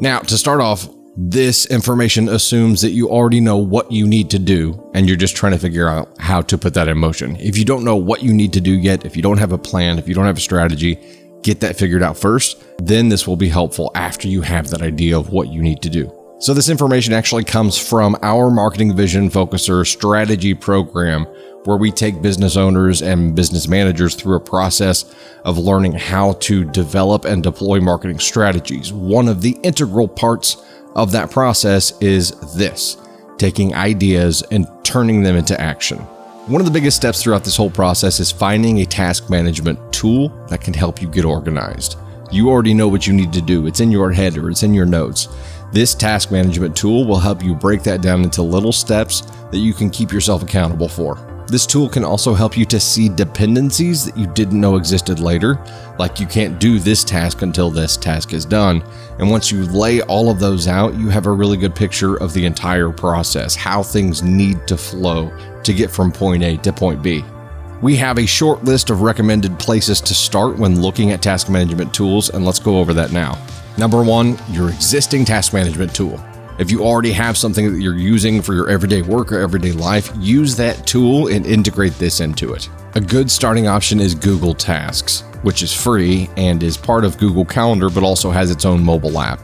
Now, to start off, this information assumes that you already know what you need to do, and you're just trying to figure out how to put that in motion. If you don't know what you need to do yet, if you don't have a plan, if you don't have a strategy, get that figured out first. Then this will be helpful after you have that idea of what you need to do. So this information actually comes from our Marketing Vision Focuser strategy program, where we take business owners and business managers through a process of learning how to develop and deploy marketing strategies. One of the integral parts of that process is this: taking ideas and turning them into action. One of the biggest steps throughout this whole process is finding a task management tool that can help you get organized. You already know what you need to do. It's in your head or it's in your notes. This task management tool will help you break that down into little steps that you can keep yourself accountable for. This tool can also help you to see dependencies that you didn't know existed later, like you can't do this task until this task is done. And once you lay all of those out, you have a really good picture of the entire process, how things need to flow to get from point A to point B. We have a short list of recommended places to start when looking at task management tools, and let's go over that now. Number one, your existing task management tool. If you already have something that you're using for your everyday work or everyday life, use that tool and integrate this into it. A good starting option is Google Tasks, which is free and is part of Google Calendar, but also has its own mobile app.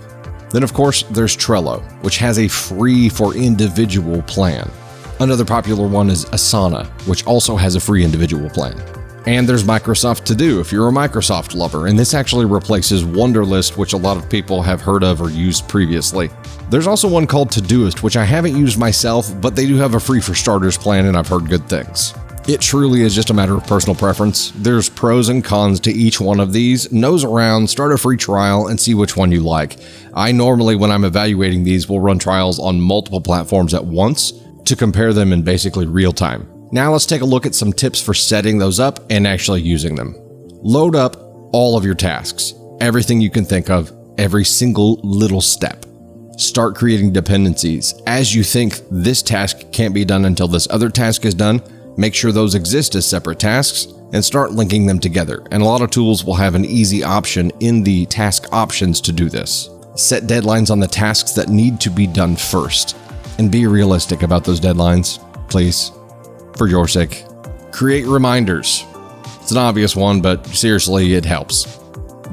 Then, of course, there's Trello, which has a free for individual plan. Another popular one is Asana, which also has a free individual plan. And there's Microsoft To Do if you're a Microsoft lover, and this actually replaces Wunderlist, which a lot of people have heard of or used previously. There's also one called Todoist, which I haven't used myself, but they do have a free for starters plan, and I've heard good things. It truly is just a matter of personal preference. There's pros and cons to each one of these. Nose around, start a free trial, and see which one you like. I normally, when I'm evaluating these, will run trials on multiple platforms at once to compare them in basically real time. Now let's take a look at some tips for setting those up and actually using them. Load up all of your tasks, everything you can think of, every single little step. Start creating dependencies. As you think this task can't be done until this other task is done, make sure those exist as separate tasks and start linking them together. And a lot of tools will have an easy option in the task options to do this. Set deadlines on the tasks that need to be done first, and be realistic about those deadlines, please. For your sake. Create reminders. It's an obvious one, but seriously, it helps.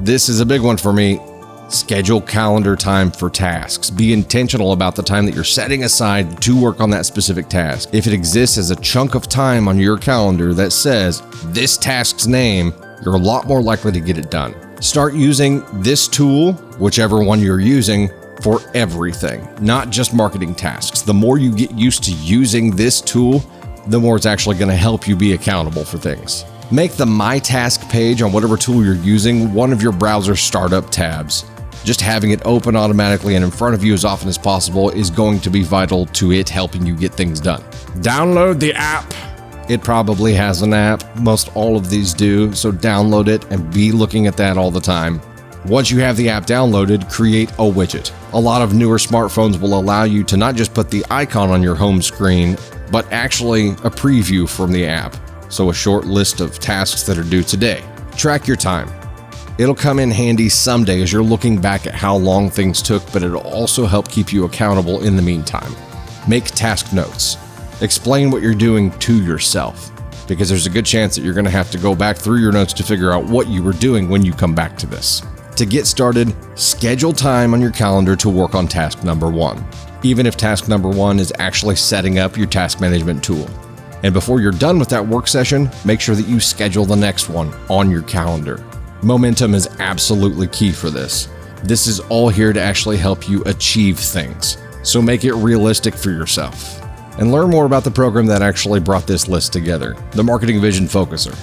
This is a big one for me. Schedule calendar time for tasks. Be intentional about the time that you're setting aside to work on that specific task. If it exists as a chunk of time on your calendar that says this task's name, you're a lot more likely to get it done. Start using this tool, whichever one you're using, for everything, not just marketing tasks. The more you get used to using this tool, the more it's actually going to help you be accountable for things. Make the My Task page on whatever tool you're using one of your browser startup tabs. Just having it open automatically and in front of you as often as possible is going to be vital to it helping you get things done. Download the app. It probably has an app. Most all of these do, so download it and be looking at that all the time. Once you have the app downloaded, create a widget. A lot of newer smartphones will allow you to not just put the icon on your home screen, but actually a preview from the app. So a short list of tasks that are due today. Track your time. It'll come in handy someday as you're looking back at how long things took, but it'll also help keep you accountable in the meantime. Make task notes. Explain what you're doing to yourself, because there's a good chance that you're going to have to go back through your notes to figure out what you were doing when you come back to this. To get started, schedule time on your calendar to work on task number one, even if task number one is actually setting up your task management tool. And before you're done with that work session, make sure that you schedule the next one on your calendar. Momentum is absolutely key for this. This is all here to actually help you achieve things, so make it realistic for yourself. And learn more about the program that actually brought this list together, the Marketing Vision Focuser.